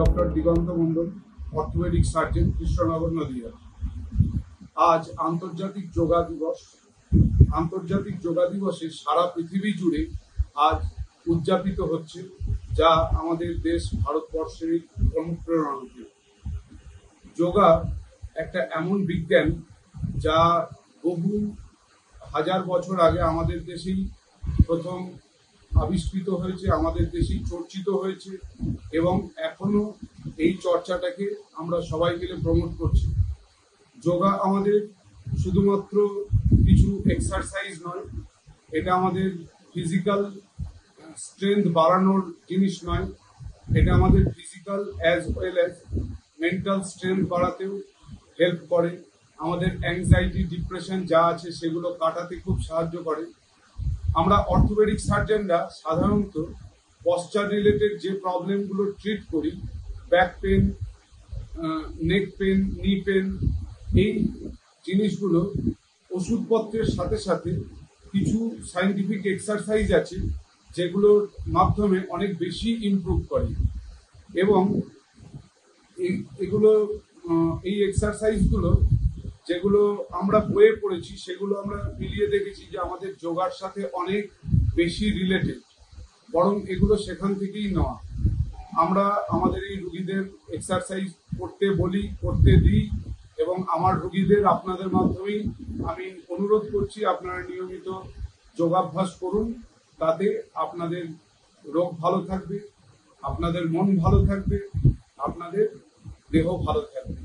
Doctor দিগন্ত মণ্ডল, orthopaedic surgeon, Krishnanagar, Nadia. আজ আন্তর্জাতিক যোগা দিবস। আন্তর্জাতিক যোগা দিবসে সারা পৃথিবী জুড়ে আজ উদযাপিত হচ্ছে, যা আমাদের দেশ ভারতবর্ষের অনুপ্রেরণা। যোগা একটা এমন বিজ্ঞান যা বহু হাজার বছর আগে আমাদের দেশেই প্রথম আবিষ্কৃত হয়েছে, আমাদের দেশেই চর্চিত হয়েছে এবং এখনো এই চর্চাটাকে আমরা সবাই মিলে প্রমোট করছি। যোগা আমাদের শুধুমাত্র কিছু এক্সারসাইজ নয়, এটা আমাদের ফিজিক্যাল স্ট্রেংথ বাড়ানোর জিনিস নয়, এটা আমাদের physical as well as mental strength বাড়াতেও হেল্প করে। আমাদের অ্যাংজাইটি, ডিপ্রেশন যা আছে সেগুলো কাটাতে খুব সাহায্য করে। আমরা অর্থোপেডিক সার্জনরা সাধারণত পশ্চার রিলেটেড যে প্রবলেমগুলো ট্রিট করি, ব্যাক পেন, নেক পেন, নি পেন, এই জিনিসগুলো ওষুধপত্রের সাথে সাথে কিছু সায়েন্টিফিক এক্সারসাইজ আছে যেগুলোর মাধ্যমে অনেক বেশি ইমপ্রুভ করে এবং এই এক্সারসাইজগুলো যেগুলো আমরা বইয়ে পড়েছি সেগুলো আমরা মিলিয়ে দেখেছি যে আমাদের যোগার সাথে অনেক বেশি রিলেটেড, বরং এগুলো সেখান থেকেই নেওয়া। আমরা আমাদের এই রুগীদের এক্সারসাইজ করতে বলি, করতে দিই এবং আমার রুগীদের আপনাদের মাধ্যমেই আমি অনুরোধ করছি আপনারা নিয়মিত যোগাভ্যাস করুন। তাতে আপনাদের রোগ ভালো থাকবে, আপনাদের মন ভালো থাকবে, আপনাদের দেহ ভালো থাকবে।